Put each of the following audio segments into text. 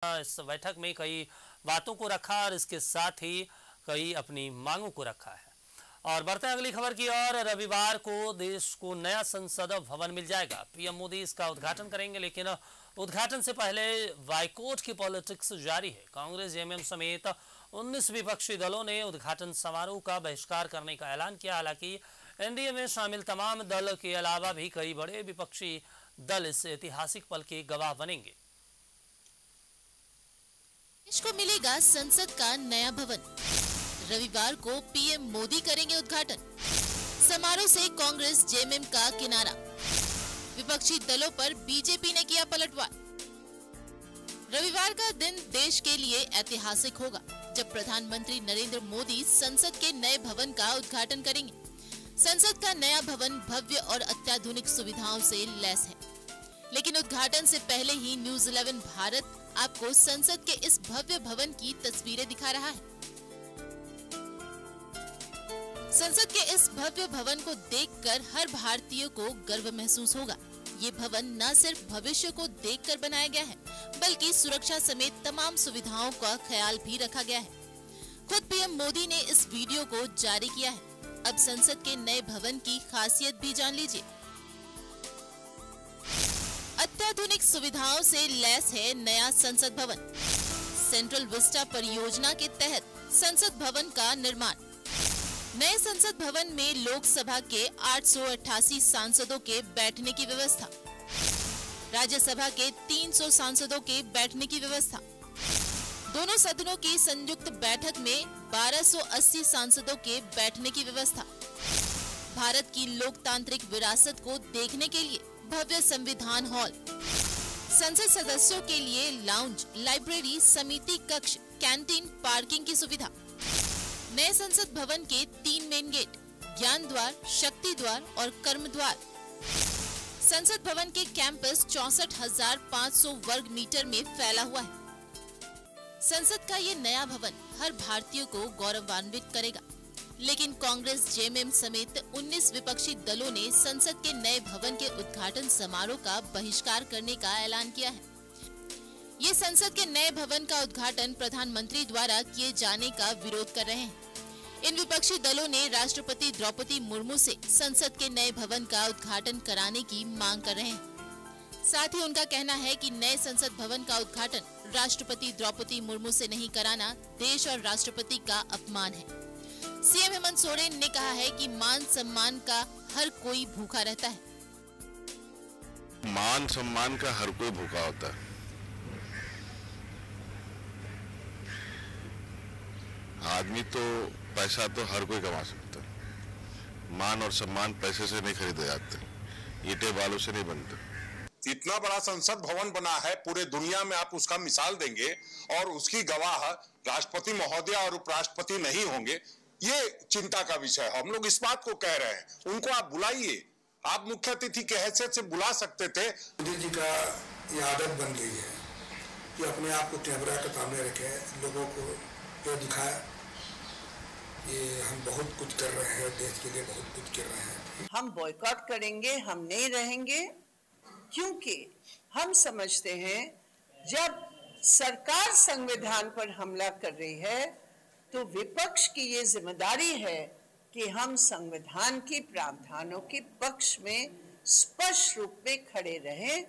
इस बैठक में कई बातों को रखा और इसके साथ ही कई अपनी मांगों को रखा है। और बढ़ते हैं अगली खबर की ओर। रविवार को देश को नया संसद भवन मिल जाएगा। पीएम मोदी इसका उद्घाटन करेंगे, लेकिन उद्घाटन से पहले बाइकॉट की पॉलिटिक्स जारी है। कांग्रेस, जेएमएम समेत 19 विपक्षी दलों ने उद्घाटन समारोह का बहिष्कार करने का ऐलान किया। हालांकि एनडीए में शामिल तमाम दल के अलावा भी कई बड़े विपक्षी दल इस ऐतिहासिक पल के गवाह बनेंगे। देश को मिलेगा संसद का नया भवन। रविवार को पीएम मोदी करेंगे उद्घाटन। समारोह से कांग्रेस, जेएमएम का किनारा। विपक्षी दलों पर बीजेपी ने किया पलटवार। रविवार का दिन देश के लिए ऐतिहासिक होगा, जब प्रधानमंत्री नरेंद्र मोदी संसद के नए भवन का उद्घाटन करेंगे। संसद का नया भवन भव्य और अत्याधुनिक सुविधाओं से लैस है, लेकिन उद्घाटन से पहले ही न्यूज़ 11 भारत आपको संसद के इस भव्य भवन की तस्वीरें दिखा रहा है। संसद के इस भव्य भवन को देखकर हर भारतीय को गर्व महसूस होगा। ये भवन न सिर्फ भविष्य को देखकर बनाया गया है, बल्कि सुरक्षा समेत तमाम सुविधाओं का ख्याल भी रखा गया है। खुद पीएम मोदी ने इस वीडियो को जारी किया है। अब संसद के नए भवन की खासियत भी जान लीजिए। अत्याधुनिक सुविधाओं से लैस है नया संसद भवन। सेंट्रल विस्टा परियोजना के तहत संसद भवन का निर्माण। नए संसद भवन में लोकसभा के 888 सांसदों के बैठने की व्यवस्था, राज्यसभा के 300 सांसदों के बैठने की व्यवस्था, दोनों सदनों की संयुक्त बैठक में 1280 सांसदों के बैठने की व्यवस्था, भारत की लोकतांत्रिक विरासत को देखने के लिए भव्य संविधान हॉल, संसद सदस्यों के लिए लाउंज, लाइब्रेरी, समिति कक्ष, कैंटीन, पार्किंग की सुविधा। नए संसद भवन के 3 मेन गेट, ज्ञान द्वार, शक्ति द्वार और कर्म द्वार। संसद भवन के कैंपस 64,500 वर्ग मीटर में फैला हुआ है। संसद का ये नया भवन हर भारतीय को गौरवान्वित करेगा, लेकिन कांग्रेस, जेएमएम समेत 19 विपक्षी दलों ने संसद के नए भवन के उद्घाटन समारोह का बहिष्कार करने का ऐलान किया है। ये संसद के नए भवन का उद्घाटन प्रधानमंत्री द्वारा किए जाने का विरोध कर रहे हैं। इन विपक्षी दलों ने राष्ट्रपति द्रौपदी मुर्मू से संसद के नए भवन का उद्घाटन कराने की मांग कर रहे हैं। साथ ही उनका कहना है कि नए संसद भवन का उद्घाटन राष्ट्रपति द्रौपदी मुर्मू से नहीं कराना देश और राष्ट्रपति का अपमान है। सीएम हेमंत सोरेन ने कहा है कि मान सम्मान का हर कोई भूखा रहता है। मान सम्मान का हर कोई भूखा होता है। आदमी तो पैसा तो हर कोई कमा सकता है, मान और सम्मान पैसे से नहीं खरीदे जाते, ईंटे बालू से नहीं बनते। इतना बड़ा संसद भवन बना है, पूरे दुनिया में आप उसका मिसाल देंगे और उसकी गवाह राष्ट्रपति महोदय और उपराष्ट्रपति नहीं होंगे, ये चिंता का विषय है। हम लोग इस बात को कह रहे हैं, उनको आप बुलाइए, आप मुख्य अतिथि के हैसियत से बुला सकते थे। मोदी जी का ये आदत बन गई है कि अपने आप को कैमरा के सामने रखे, लोगों को जो दिखाए ये हम बहुत कुछ कर रहे हैं, देश के लिए बहुत कुछ कर रहे हैं। हम बॉयकॉट करेंगे, हम नहीं रहेंगे, क्योंकि हम समझते हैं जब सरकार संविधान पर हमला कर रही है तो विपक्ष की ये जिम्मेदारी है कि हम संविधान के प्रावधानों के पक्ष में स्पष्ट रूप में खड़े रहें।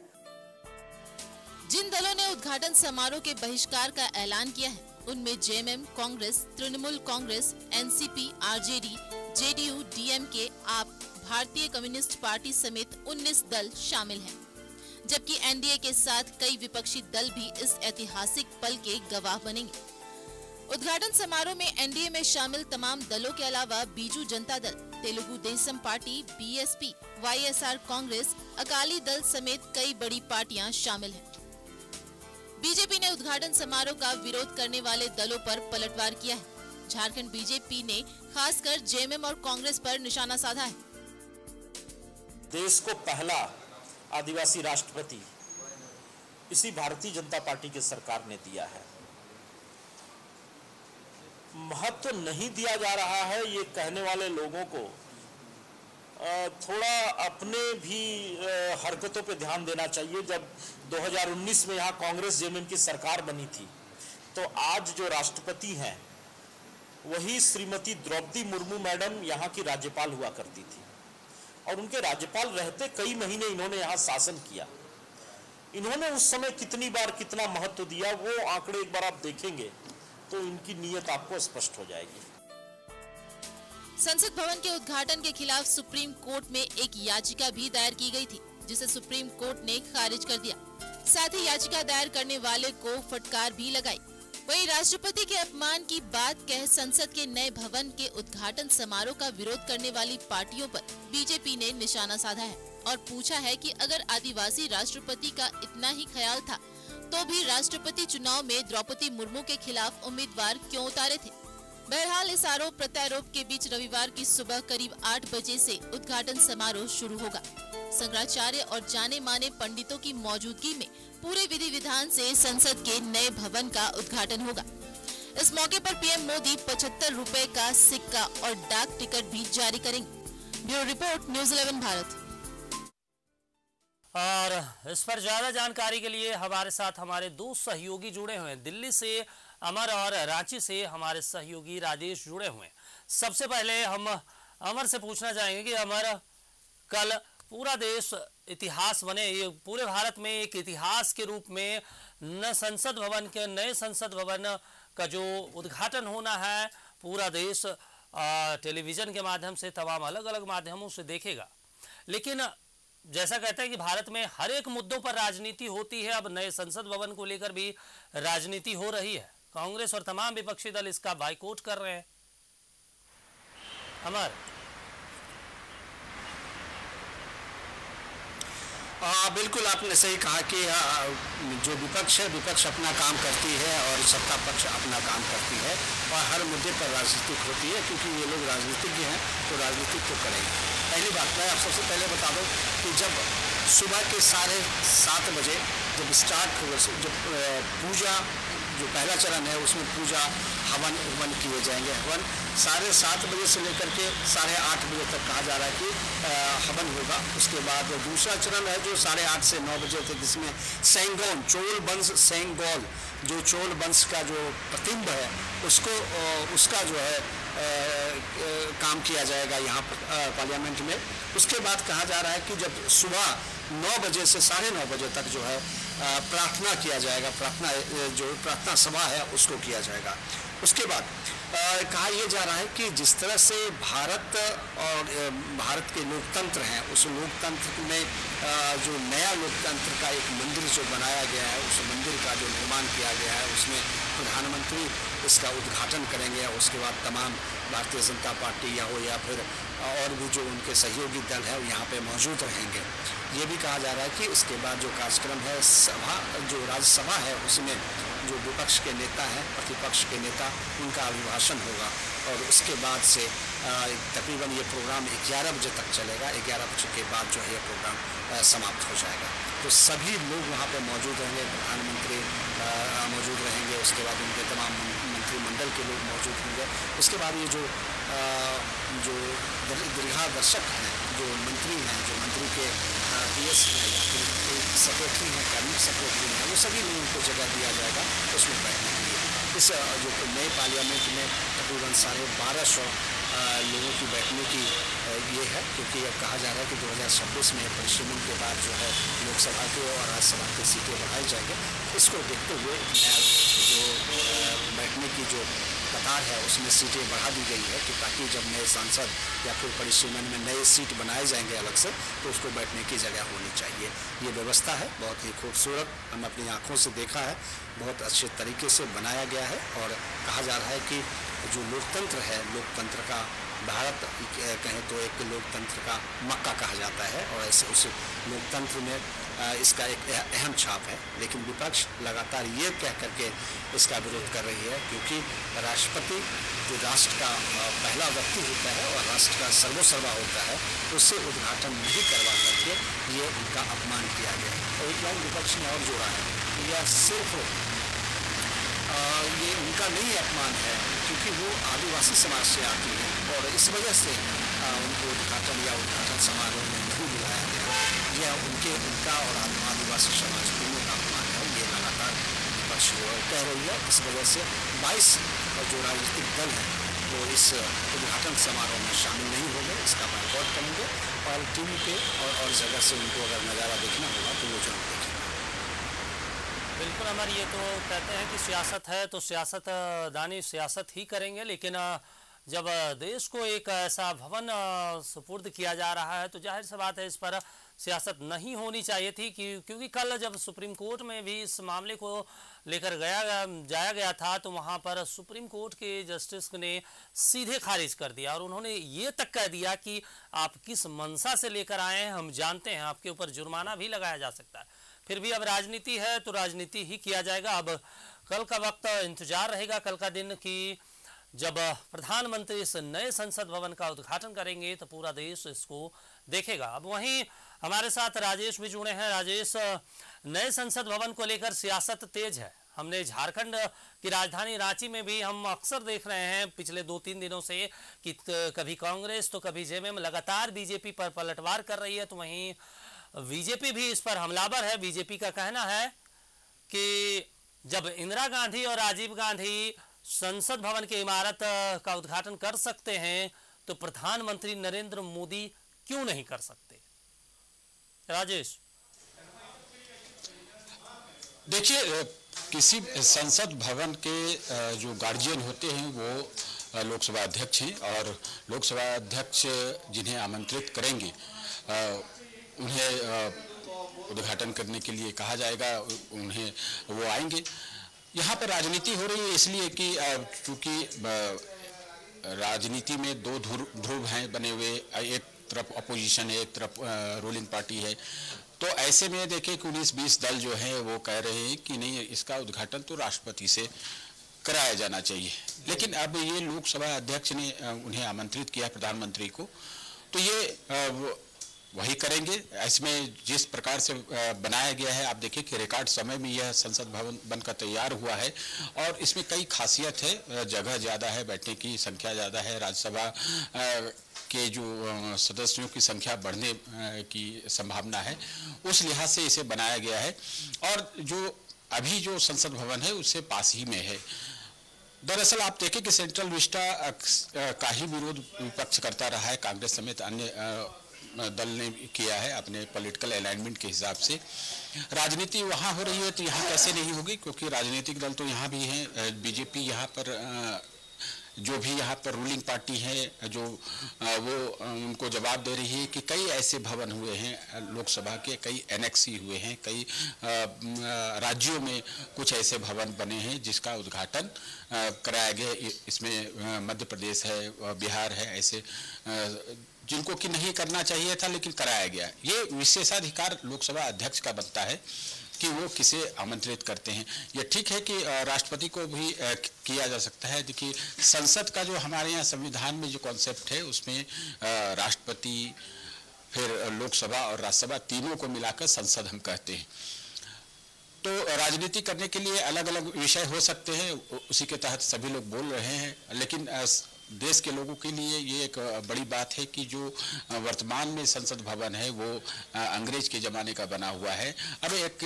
जिन दलों ने उद्घाटन समारोह के बहिष्कार का ऐलान किया है, उनमें JMM, Congress, Trinamool Congress, NCP, RJD, JDU, DMK, आप, भारतीय कम्युनिस्ट पार्टी समेत 19 दल शामिल हैं, जबकि एनडीए के साथ कई विपक्षी दल भी इस ऐतिहासिक पल के गवाह बनेंगे। उद्घाटन समारोह में एनडीए में शामिल तमाम दलों के अलावा Biju Janata Dal, Telugu Desam party, BSP, YSR Congress, Akali Dal समेत कई बड़ी पार्टियां शामिल हैं। बीजेपी ने उद्घाटन समारोह का विरोध करने वाले दलों पर पलटवार किया है। झारखंड बीजेपी ने खासकर जेएमएम और कांग्रेस पर निशाना साधा है। देश को पहला आदिवासी राष्ट्रपति इसी भारतीय जनता पार्टी की सरकार ने दिया है। महत्व नहीं दिया जा रहा है, ये कहने वाले लोगों को थोड़ा अपने भी हरकतों पे ध्यान देना चाहिए। जब 2019 में यहाँ कांग्रेस जेएमएम की सरकार बनी थी, तो आज जो राष्ट्रपति हैं वही श्रीमती द्रौपदी मुर्मू मैडम यहाँ की राज्यपाल हुआ करती थी, और उनके राज्यपाल रहते कई महीने इन्होंने यहाँ शासन किया। इन्होंने उस समय कितनी बार कितना महत्व दिया, वो आंकड़े एक बार आप देखेंगे तो इनकी नीयत आपको स्पष्ट हो जाएगी। संसद भवन के उद्घाटन के खिलाफ सुप्रीम कोर्ट में एक याचिका भी दायर की गई थी, जिसे सुप्रीम कोर्ट ने खारिज कर दिया। साथ ही याचिका दायर करने वाले को फटकार भी लगाई। वहीं राष्ट्रपति के अपमान की बात कह संसद के नए भवन के उद्घाटन समारोह का विरोध करने वाली पार्टियों पर बीजेपी ने निशाना साधा है और पूछा है कि अगर आदिवासी राष्ट्रपति का इतना ही ख्याल था तो भी राष्ट्रपति चुनाव में द्रौपदी मुर्मू के खिलाफ उम्मीदवार क्यों उतारे थे। बहरहाल इस आरोप प्रत्यारोप के बीच रविवार की सुबह करीब 8 बजे से उद्घाटन समारोह शुरू होगा। शंकराचार्य और जाने माने पंडितों की मौजूदगी में पूरे विधि विधान से संसद के नए भवन का उद्घाटन होगा। इस मौके पर पीएम मोदी 75 रुपए का सिक्का और डाक टिकट भी जारी करेंगे। Bureau report, news 11 Bharat. और इस पर ज्यादा जानकारी के लिए हमारे साथ हमारे दो सहयोगी जुड़े हुए हैं। दिल्ली से अमर और रांची से हमारे सहयोगी राजेश जुड़े हुए हैं। सबसे पहले हम अमर से पूछना चाहेंगे कि अमर, कल पूरा देश इतिहास बने, ये पूरे भारत में एक इतिहास के रूप में नए संसद भवन का जो उद्घाटन होना है, पूरा देश टेलीविजन के माध्यम से तमाम अलग अलग माध्यमों से देखेगा। लेकिन जैसा कहते हैं कि भारत में हर एक मुद्दों पर राजनीति होती है, अब नए संसद भवन को लेकर भी राजनीति हो रही है। कांग्रेस और तमाम विपक्षी दल इसका बायकॉट कर रहे हैं। अमर, बिल्कुल आपने सही कहा कि जो विपक्ष है, विपक्ष अपना काम करती है और सत्ता पक्ष अपना काम करती है, और हर मुद्दे पर राजनीति होती है, क्योंकि ये लोग राजनीतिज्ञ हैं तो राजनीति तो करेंगे। पहली बात मैं आप सबसे पहले बता दूं कि जब सुबह के 7:30 बजे जब स्टार्ट होगा, जब पूजा जो पहला चरण है उसमें पूजा हवन किए जाएंगे। हवन 7:30 बजे से लेकर के 8:30 बजे तक कहा जा रहा है कि हवन होगा। उसके बाद दूसरा चरण है जो 8:30 से 9 बजे तक, जिसमें सेंगोन चोल वंश सेंगोल, जो चोल वंश का जो प्रतिबिंब है उसका जो है काम किया जाएगा यहाँ पर पार्लियामेंट में। उसके बाद कहा जा रहा है कि जब सुबह 9 बजे से 9:30 बजे तक जो है प्रार्थना किया जाएगा, प्रार्थना सभा है उसको किया जाएगा। उसके बाद कहा यह जा रहा है कि जिस तरह से भारत के लोकतंत्र हैं, उस लोकतंत्र में जो नया लोकतंत्र का एक मंदिर जो बनाया गया है, उस मंदिर का जो निर्माण किया गया है, उसमें प्रधानमंत्री इसका उद्घाटन करेंगे। उसके बाद तमाम भारतीय जनता पार्टी या फिर और भी जो उनके सहयोगी दल है यहाँ पे मौजूद रहेंगे। ये भी कहा जा रहा है कि उसके बाद जो कार्यक्रम है, जो राज्यसभा है, उसमें जो विपक्ष के नेता हैं, प्रतिपक्ष के नेता, उनका अभिभाषण होगा, और उसके बाद से तकरीबन ये प्रोग्राम 11 बजे तक चलेगा। 11 बजे के बाद जो है ये प्रोग्राम समाप्त हो जाएगा। तो सभी लोग वहाँ पे मौजूद रहेंगे, प्रधानमंत्री मौजूद रहेंगे, उसके बाद उनके तमाम मंत्रिमंडल के लोग मौजूद होंगे। उसके बाद ये जो दीर्घादर्शक हैं, जो मंत्री हैं, जो मंत्री के PS हैं या फिर सेक्रेटरी हैं, कैबिनेट सेक्रेटरी हैं, वो सभी लोगों को जगह दिया जाएगा उसमें बैठने के लिए। इस जो नए पार्लियामेंट में तकरीबन 1250 लोगों की बैठने की ये है, क्योंकि अब कहा जा रहा है कि 2026 में परिश्रम के बाद जो है लोकसभा के और राज्यसभा की सीटें बढ़ाई जाएंगे। इसको देखते हुए नया जो बैठने की जो कतार है उसमें सीटें बढ़ा दी गई है, कि ताकि जब नए सांसद या फिर परिसीमन में नए सीट बनाए जाएंगे अलग से, तो उसको बैठने की जगह होनी चाहिए। ये व्यवस्था है बहुत ही खूबसूरत, हम अपनी आँखों से देखा है, बहुत अच्छे तरीके से बनाया गया है। और कहा जा रहा है कि जो लोकतंत्र है, लोकतंत्र का भारत कहें तो एक लोकतंत्र का मक्का कहा जाता है, और ऐसे उस लोकतंत्र में इसका एक अहम छाप है। लेकिन विपक्ष लगातार ये कह करके इसका विरोध कर रही है, क्योंकि राष्ट्रपति जो राष्ट्र का पहला व्यक्ति होता है और राष्ट्र का सर्वोसर्वा होता है, उससे उद्घाटन नहीं करवा करके ये उनका अपमान किया गया है। और एक लाइन विपक्ष ने और जोड़ा है कि यह सिर्फ ये उनका नहीं अपमान है, क्योंकि वो आदिवासी समाज से आती है, और इस वजह से उनको उद्घाटन या उद्घाटन समारोह में नहीं बुलाया गया, यह उनका और आदिवासी समाज दोनों का अपमान है। ये लगातार विपक्ष कह रही है। इस वजह से 22 जो राजनीतिक दल हैं वो इस उद्घाटन समारोह में शामिल नहीं होंगे, इसका बायकॉट करेंगे और टीवी पे और जगह से उनको अगर नज़ारा देखना होगा तो वो जरूर देखेंगे। बिल्कुल अमर, ये तो कहते हैं कि सियासत है तो सियासतदानी सियासत ही करेंगे, लेकिन जब देश को एक ऐसा भवन सुपुर्द किया जा रहा है तो जाहिर सी बात है इस पर सियासत नहीं होनी चाहिए थी, क्योंकि कल जब सुप्रीम कोर्ट में भी इस मामले को लेकर जाया गया था तो वहां पर सुप्रीम कोर्ट के जस्टिस ने सीधे खारिज कर दिया और उन्होंने ये तक कह दिया कि आप किस मंशा से लेकर आए हैं हम जानते हैं, आपके ऊपर जुर्माना भी लगाया जा सकता है। फिर भी अब राजनीति है तो राजनीति ही किया जाएगा। अब कल का वक्त इंतजार रहेगा, कल का दिन कि जब प्रधानमंत्री इस नए संसद भवन का उद्घाटन करेंगे तो पूरा देश इसको देखेगा। अब वहीं हमारे साथ राजेश भी जुड़े हैं। राजेश, नए संसद भवन को लेकर सियासत तेज है। हमने झारखंड की राजधानी रांची में भी हम अक्सर देख रहे हैं पिछले 2-3 दिनों से कि कभी कांग्रेस तो कभी जेएमएम लगातार बीजेपी पर पलटवार कर रही है, तो वहीं बीजेपी भी इस पर हमलावर है। बीजेपी का कहना है कि जब इंदिरा गांधी और राजीव गांधी संसद भवन की इमारत का उद्घाटन कर सकते हैं तो प्रधानमंत्री नरेंद्र मोदी क्यों नहीं कर सकते? राजेश, देखिए, किसी संसद भवन के जो गार्जियन होते हैं वो लोकसभा अध्यक्ष हैं और लोकसभा अध्यक्ष जिन्हें आमंत्रित करेंगे उन्हें उद्घाटन करने के लिए कहा जाएगा, उन्हें वो आएंगे। यहाँ पर राजनीति हो रही है इसलिए कि चूंकि राजनीति में दो ध्रुव हैं बने हुए, एक तरफ अपोजिशन है, एक तरफ रूलिंग पार्टी है, तो ऐसे में देखें कि 19-20 दल जो हैं वो कह रहे हैं कि नहीं, इसका उद्घाटन तो राष्ट्रपति से कराया जाना चाहिए। लेकिन अब ये लोकसभा अध्यक्ष ने उन्हें आमंत्रित किया प्रधानमंत्री को, तो ये वही करेंगे। इसमें जिस प्रकार से बनाया गया है, आप देखिए कि रिकॉर्ड समय में यह संसद भवन बनकर तैयार हुआ है और इसमें कई खासियत है। जगह ज़्यादा है, बैठने की संख्या ज़्यादा है, राज्यसभा के जो सदस्यों की संख्या बढ़ने की संभावना है, उस लिहाज से इसे बनाया गया है। और जो अभी जो संसद भवन है उससे पास ही में है। दरअसल आप देखें कि सेंट्रल विस्टा का ही विरोध विपक्ष करता रहा है, कांग्रेस समेत अन्य दल ने किया है अपने पॉलिटिकल अलाइनमेंट के हिसाब से। राजनीति वहाँ हो रही है तो यहाँ कैसे नहीं होगी, क्योंकि राजनीतिक दल तो यहाँ भी हैं। बीजेपी यहाँ पर जो भी यहाँ पर रूलिंग पार्टी है जो वो उनको जवाब दे रही है कि कई ऐसे भवन हुए हैं लोकसभा के, कई एनेक्सी हुए हैं, कई राज्यों में कुछ ऐसे भवन बने हैं जिसका उद्घाटन कराया गया। इसमें मध्य प्रदेश है, बिहार है, ऐसे जिनको कि नहीं करना चाहिए था लेकिन कराया गया। ये विशेषाधिकार लोकसभा अध्यक्ष का बनता है कि वो किसे आमंत्रित करते हैं। ये ठीक है कि राष्ट्रपति को भी किया जा सकता है। देखिए, संसद का जो हमारे यहाँ संविधान में जो कॉन्सेप्ट है उसमें राष्ट्रपति, फिर लोकसभा और राज्यसभा तीनों को मिलाकर संसद हम कहते हैं। तो राजनीति करने के लिए अलग अलग विषय हो सकते हैं, उसी के तहत सभी लोग बोल रहे हैं। लेकिन देश के लोगों के लिए ये एक बड़ी बात है कि जो वर्तमान में संसद भवन है वो अंग्रेज के ज़माने का बना हुआ है। अब एक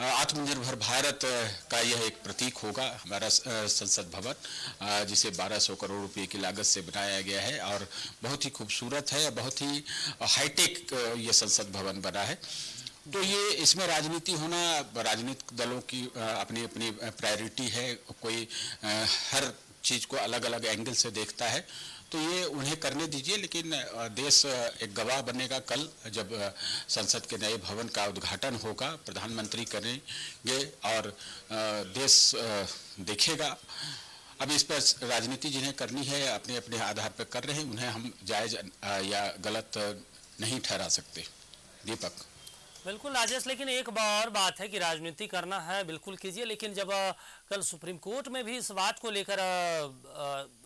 आत्मनिर्भर भारत का यह एक प्रतीक होगा हमारा संसद भवन, जिसे 1200 करोड़ रुपए की लागत से बनाया गया है और बहुत ही खूबसूरत है, बहुत ही हाईटेक ये संसद भवन बना है। तो ये इसमें राजनीति होना, राजनीतिक दलों की अपनी अपनी प्रायोरिटी है, कोई हर चीज़ को अलग अलग एंगल से देखता है, तो ये उन्हें करने दीजिए। लेकिन देश एक गवाह बनेगा कल जब संसद के नए भवन का उद्घाटन होगा, प्रधानमंत्री करेंगे और देश देखेगा। अब इस पर राजनीति जिन्हें करनी है अपने अपने आधार पर कर रहे हैं, उन्हें हम जायज़ या गलत नहीं ठहरा सकते। दीपक। बिल्कुल राजेश, लेकिन एक और बात है कि राजनीति करना है बिल्कुल कीजिए, लेकिन जब कल सुप्रीम कोर्ट में भी इस बात को लेकर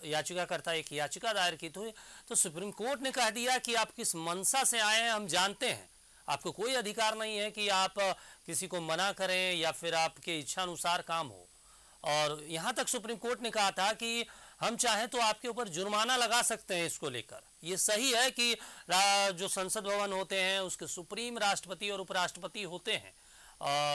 याचिकाकर्ता एक याचिका दायर की थी तो सुप्रीम कोर्ट ने कह दिया कि आप किस मंशा से आए हैं हम जानते हैं, आपको कोई अधिकार नहीं है कि आप किसी को मना करें या फिर आपके इच्छानुसार काम हो। और यहाँ तक सुप्रीम कोर्ट ने कहा था कि हम चाहें तो आपके ऊपर जुर्माना लगा सकते हैं इसको लेकर। ये सही है कि जो संसद भवन होते हैं उसके सुप्रीम राष्ट्रपति और उपराष्ट्रपति होते हैं,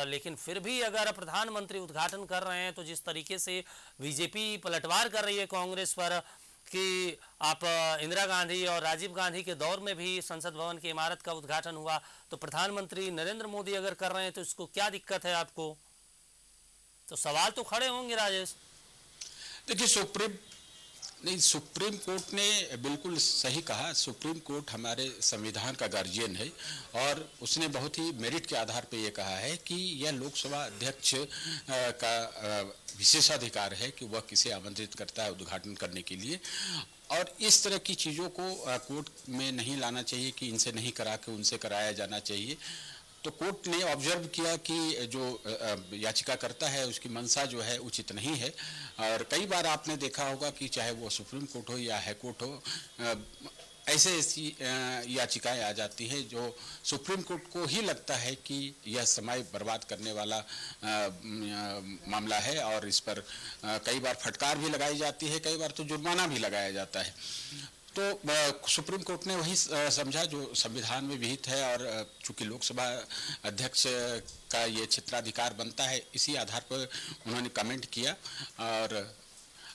लेकिन फिर भी अगर प्रधानमंत्री उद्घाटन कर रहे हैं तो जिस तरीके से बीजेपी पलटवार कर रही है कांग्रेस पर कि आप इंदिरा गांधी और राजीव गांधी के दौर में भी संसद भवन की इमारत का उद्घाटन हुआ, तो प्रधानमंत्री नरेंद्र मोदी अगर कर रहे हैं तो इसको क्या दिक्कत है आपको? तो सवाल तो खड़े होंगे राजेश। देखिए, सुप्रीम कोर्ट ने बिल्कुल सही कहा। सुप्रीम कोर्ट हमारे संविधान का गार्जियन है और उसने बहुत ही मेरिट के आधार पर यह कहा है कि यह लोकसभा अध्यक्ष का विशेषाधिकार है कि वह किसे आमंत्रित करता है उद्घाटन करने के लिए, और इस तरह की चीज़ों को कोर्ट में नहीं लाना चाहिए कि इनसे नहीं करा के उनसे कराया जाना चाहिए। तो कोर्ट ने ऑब्जर्व किया कि जो याचिकाकर्ता है उसकी मंशा जो है उचित नहीं है, और कई बार आपने देखा होगा कि चाहे वो सुप्रीम कोर्ट हो या हाई कोर्ट हो, ऐसी याचिकाएं आ जाती हैं जो सुप्रीम कोर्ट को ही लगता है कि यह समय बर्बाद करने वाला मामला है, और इस पर कई बार फटकार भी लगाई जाती है, कई बार तो जुर्माना भी लगाया जाता है। तो सुप्रीम कोर्ट ने वही समझा जो संविधान में विहित है, और चूंकि लोकसभा अध्यक्ष का ये क्षेत्राधिकार बनता है, इसी आधार पर उन्होंने कमेंट किया। और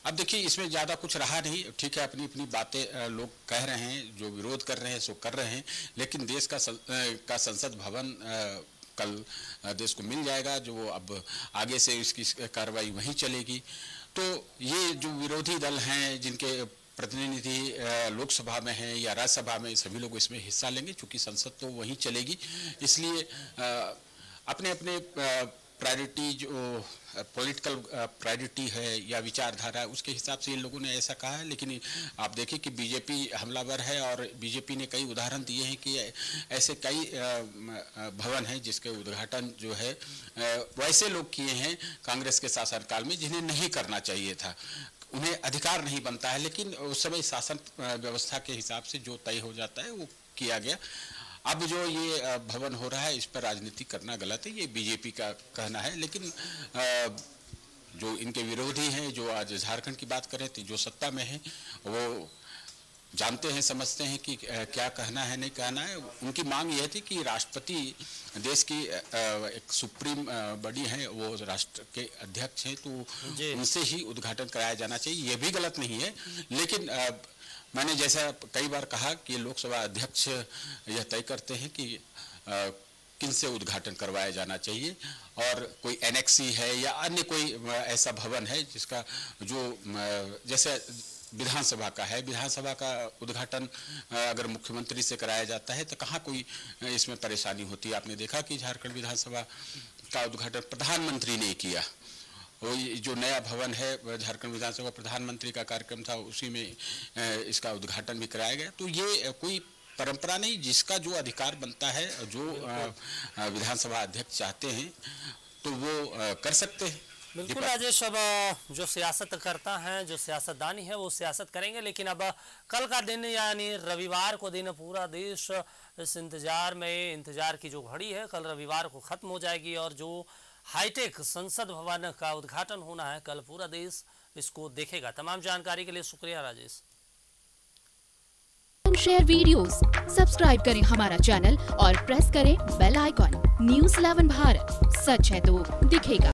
अब देखिए, इसमें ज़्यादा कुछ रहा नहीं, ठीक है, अपनी अपनी बातें लोग कह रहे हैं, जो विरोध कर रहे हैं सो कर रहे हैं, लेकिन देश का संसद भवन कल देश को मिल जाएगा, जो अब आगे से इसकी कार्रवाई वहीं चलेगी। तो ये जो विरोधी दल हैं जिनके प्रतिनिधि लोकसभा में हैं या राज्यसभा में, सभी लोग इसमें हिस्सा लेंगे, क्योंकि संसद तो वहीं चलेगी। इसलिए अपने अपने प्रायोरिटी, जो पॉलिटिकल प्रायोरिटी है या विचारधारा, उसके हिसाब से इन लोगों ने ऐसा कहा है। लेकिन आप देखें कि बीजेपी हमलावर है, और बीजेपी ने कई उदाहरण दिए हैं कि ऐसे कई भवन हैं जिसके उद्घाटन जो है वैसे लोग किए हैं कांग्रेस के शासनकाल में जिन्हें नहीं करना चाहिए था, उन्हें अधिकार नहीं बनता है, लेकिन उस समय शासन व्यवस्था के हिसाब से जो तय हो जाता है वो किया गया। अब जो ये भवन हो रहा है इस पर राजनीति करना गलत है, ये बीजेपी का कहना है। लेकिन जो इनके विरोधी हैं, जो आज झारखंड की बात करें तो जो सत्ता में है वो जानते हैं, समझते हैं कि क्या कहना है नहीं कहना है। उनकी मांग यह थी कि राष्ट्रपति देश की एक सुप्रीम बॉडी है, वो राष्ट्र के अध्यक्ष हैं, तो उनसे ही उद्घाटन कराया जाना चाहिए। ये भी गलत नहीं है, लेकिन मैंने जैसा कई बार कहा कि लोकसभा अध्यक्ष यह तय करते हैं कि किन से उद्घाटन करवाया जाना चाहिए, और कोई एनेक्सी है या अन्य कोई ऐसा भवन है जिसका जो जैसे विधानसभा का है, विधानसभा का उद्घाटन अगर मुख्यमंत्री से कराया जाता है तो कहाँ कोई इसमें परेशानी होती है। आपने देखा कि झारखंड विधानसभा का उद्घाटन प्रधानमंत्री ने किया, वो जो नया भवन है झारखंड विधानसभा, प्रधानमंत्री का कार्यक्रम था, उसी में इसका उद्घाटन भी कराया गया। तो ये कोई परंपरा नहीं, जिसका जो अधिकार बनता है, जो विधानसभा अध्यक्ष चाहते हैं तो वो कर सकते हैं। बिल्कुल राजेश, अब जो सियासत करता है, जो सियासतदानी है, वो सियासत करेंगे, लेकिन अब कल का दिन यानी रविवार को दिन पूरा देश इस इंतजार की जो घड़ी है कल रविवार को खत्म हो जाएगी, और जो हाईटेक संसद भवन का उद्घाटन होना है कल पूरा देश इसको देखेगा। तमाम जानकारी के लिए शुक्रिया राजेश। शेयर वीडियोस, सब्सक्राइब करें हमारा चैनल और प्रेस करें बेल आइकॉन। न्यूज़ 11 भारत, सच है तो दिखेगा।